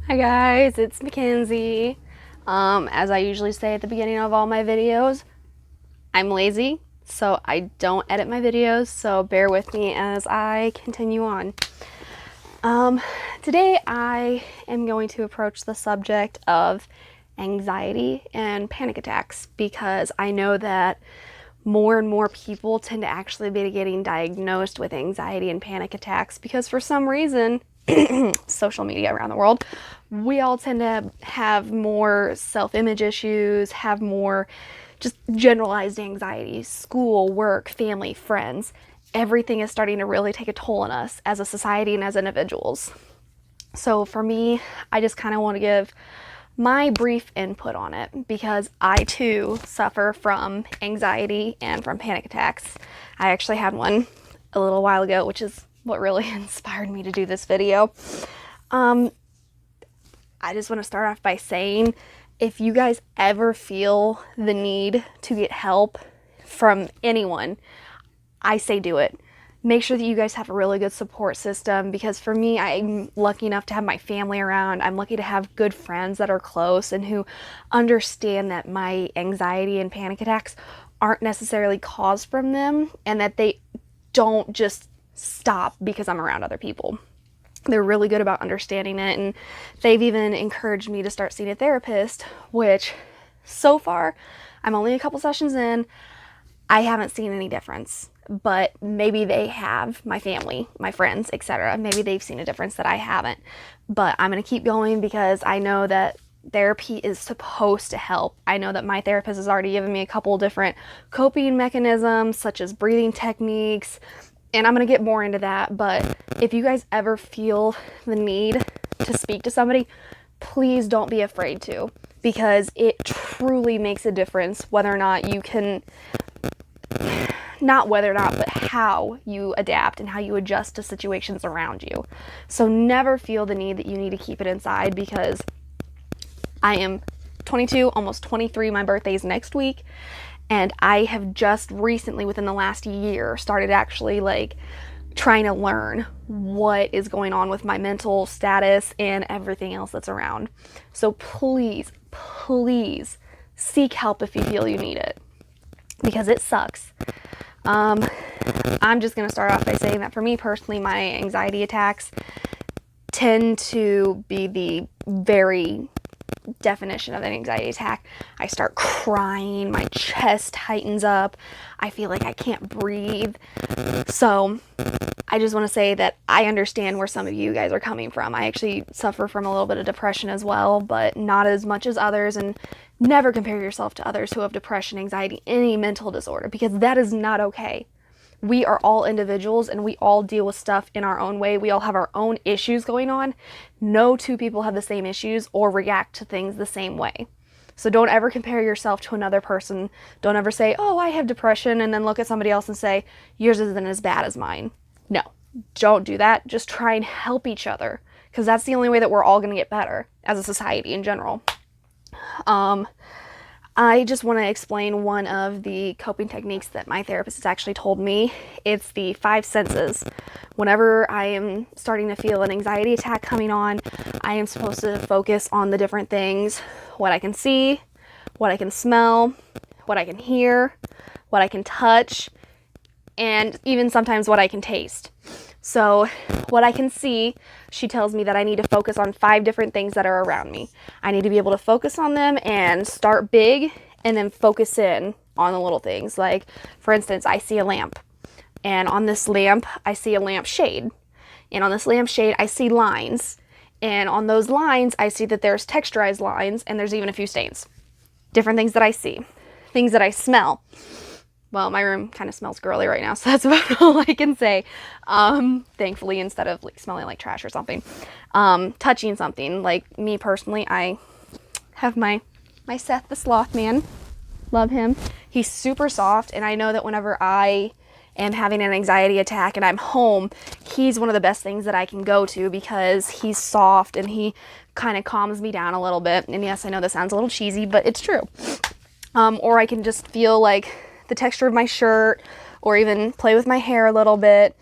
Hi guys, it's Mackenzie. As I usually say at the beginning of all my videos, I'm lazy, so I don't edit my videos, so bear with me as I continue on. Today I am going to approach the subject of anxiety and panic attacks because I know that more and more people tend to actually be getting diagnosed with anxiety and panic attacks because for some reason, social media around the world, we all tend to have more self-image issues, have more just generalized anxiety, school, work, family, friends. Everything is starting to really take a toll on us as a society and as individuals. So for me, I just kind of want to give my brief input on it because I too suffer from anxiety and from panic attacks. I actually had one a little while ago, which is what really inspired me to do this video. I just want to start off by saying if you guys ever feel the need to get help from anyone, I say do it. Make sure that you guys have a really good support system because for me, I'm lucky enough to have my family around. I'm lucky to have good friends that are close and who understand that my anxiety and panic attacks aren't necessarily caused from them and that they don't just stop because I'm around other people. They're really good about understanding it, and they've even encouraged me to start seeing a therapist, which so far, I'm only a couple sessions in, I haven't seen any difference, but maybe they have, my family, my friends, etc. Maybe they've seen a difference that I haven't, but I'm going to keep going because I know that therapy is supposed to help. I know that my therapist has already given me a couple different coping mechanisms, such as breathing techniques, and I'm going to get more into that, but if you guys ever feel the need to speak to somebody, please don't be afraid to, because it truly makes a difference whether or not you can, not whether or not, but how you adapt and how you adjust to situations around you. So never feel the need that you need to keep it inside, because I am 22, almost 23, my birthday's next week, and I have just recently, within the last year, started actually trying to learn what is going on with my mental status and everything else that's around. So please, please seek help if you feel you need it, because it sucks. I'm just going to start off by saying that for me personally, my anxiety attacks tend to be the very definition of an anxiety attack. I start crying, my chest tightens up, I feel like I can't breathe. So I just want to say that I understand where some of you guys are coming from. I actually suffer from a little bit of depression as well, but not as much as others, and never compare yourself to others who have depression, anxiety, any mental disorder, because that is not okay. We are all individuals and we all deal with stuff in our own way. We all have our own issues going on. No two people have the same issues or react to things the same way. So don't ever compare yourself to another person. Don't ever say, oh, I have depression, and then look at somebody else and say, yours isn't as bad as mine. No, don't do that. Just try and help each other, because that's the only way that we're all going to get better as a society in general. I just want to explain one of the coping techniques that my therapist has actually told me. It's the 5 senses. Whenever I am starting to feel an anxiety attack coming on, I am supposed to focus on the different things: what I can see, what I can smell, what I can hear, what I can touch, and even sometimes what I can taste. So what I can see, she tells me that I need to focus on 5 different things that are around me. I need to be able to focus on them and start big and then focus in on the little things. Like, for instance, I see a lamp, and on this lamp, I see a lamp shade. And on this lamp shade, I see lines. And on those lines, I see that there's texturized lines, and there's even a few stains. Different things that I see. Things that I smell. Well, my room kind of smells girly right now, so that's about all I can say. Thankfully, instead of smelling like trash or something. Touching something, like me personally, I have my Seth the Sloth Man. Love him. He's super soft, and I know that whenever I am having an anxiety attack and I'm home, he's one of the best things that I can go to because he's soft and he kind of calms me down a little bit. And yes, I know this sounds a little cheesy, but it's true. Or I can just feel the texture of my shirt, or even play with my hair a little bit.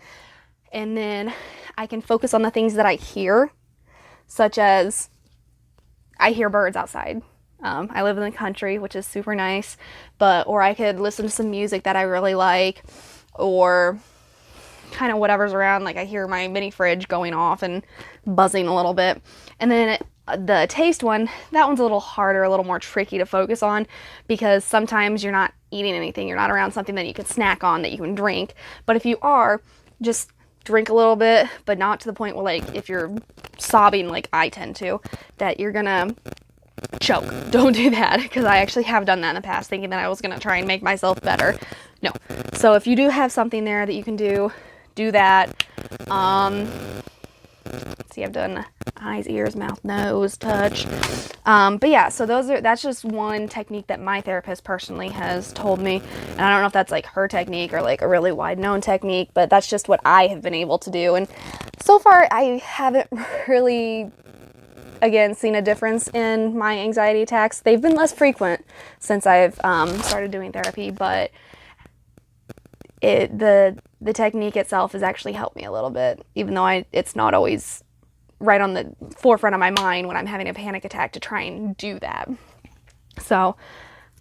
And then I can focus on the things that I hear, such as I hear birds outside. I live in the country, which is super nice, or I could listen to some music that I really like, or kind of whatever's around. Like I hear my mini fridge going off and buzzing a little bit. And then the taste one, that one's a little harder, a little more tricky to focus on, because sometimes you're not eating anything, you're not around something that you could snack on, that you can drink. But if you are, just drink a little bit, but not to the point where, like, if you're sobbing like I tend to, that you're gonna choke. Don't do that, because I actually have done that in the past, thinking that I was gonna try and make myself better. No. So if you do have something there that you can do that. See, I've done eyes, ears, mouth, nose, touch. But yeah, so that's just one technique that my therapist personally has told me. And I don't know if that's like her technique or like a really wide known technique, but that's just what I have been able to do. And so far I haven't really, again, seen a difference in my anxiety attacks. They've been less frequent since I've started doing therapy, but the technique itself has actually helped me a little bit, even though it's not always right on the forefront of my mind when I'm having a panic attack to try and do that. So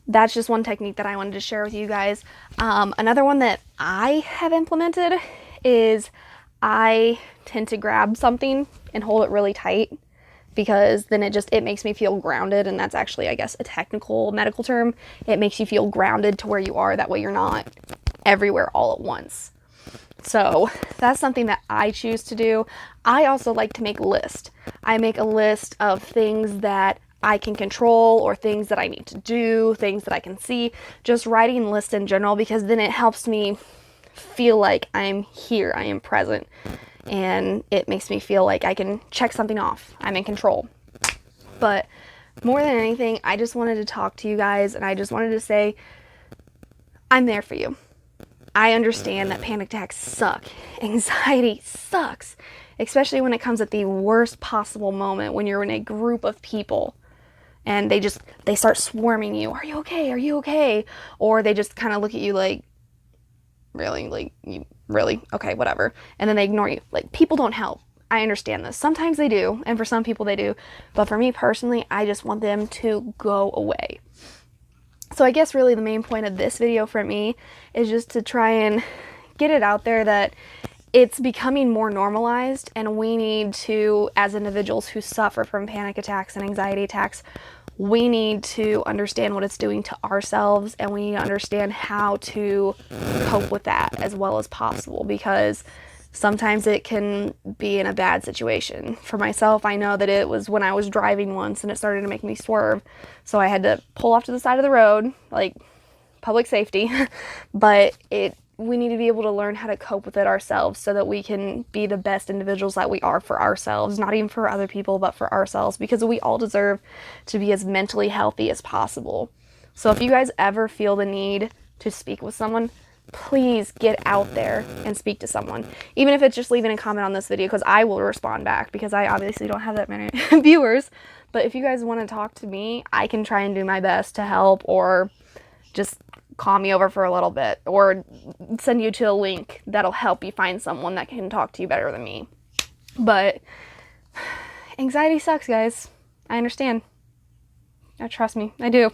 that's just one technique that I wanted to share with you guys. Another one that I have implemented is I tend to grab something and hold it really tight, because then it makes me feel grounded. And that's actually, I guess, a technical medical term. It makes you feel grounded to where you are. That way you're not everywhere all at once. So that's something that I choose to do. I also like to make a list. I make a list of things that I can control, or things that I need to do, things that I can see. Just writing lists in general, because then it helps me feel like I'm here, I am present, and it makes me feel like I can check something off. I'm in control. But more than anything, I just wanted to talk to you guys, and I just wanted to say, I'm there for you. I understand that panic attacks suck. Anxiety sucks, especially when it comes at the worst possible moment, when you're in a group of people and they start swarming you. Are you okay? Are you okay? Or they just kind of look at you like, really? Like, you really? Okay, whatever. And then they ignore you. Like, people don't help. I understand this. Sometimes they do, and for some people they do. But for me personally, I just want them to go away. So I guess really the main point of this video for me is just to try and get it out there that it's becoming more normalized, and we need to, as individuals who suffer from panic attacks and anxiety attacks, we need to understand what it's doing to ourselves, and we need to understand how to cope with that as well as possible, because sometimes it can be in a bad situation. For myself, I know that it was when I was driving once and it started to make me swerve. So I had to pull off to the side of the road, like public safety. But we need to be able to learn how to cope with it ourselves, so that we can be the best individuals that we are for ourselves, not even for other people, but for ourselves, because we all deserve to be as mentally healthy as possible. So if you guys ever feel the need to speak with someone, please get out there and speak to someone. Even if it's just leaving a comment on this video, because I will respond back, because I obviously don't have that many viewers. But if you guys want to talk to me, I can try and do my best to help, or just call me over for a little bit, or send you to a link that'll help you find someone that can talk to you better than me. But anxiety sucks, guys. I understand. Trust me, I do.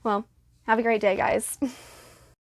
Well, have a great day, guys.